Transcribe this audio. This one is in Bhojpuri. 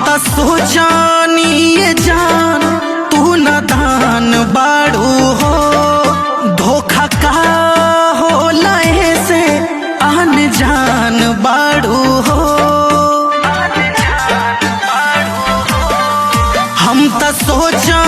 त सोचानी ये जान तू नादान बाड़ू हो, धोखा का हो लहे से आन जान बाड़ू हो। हम त सोचा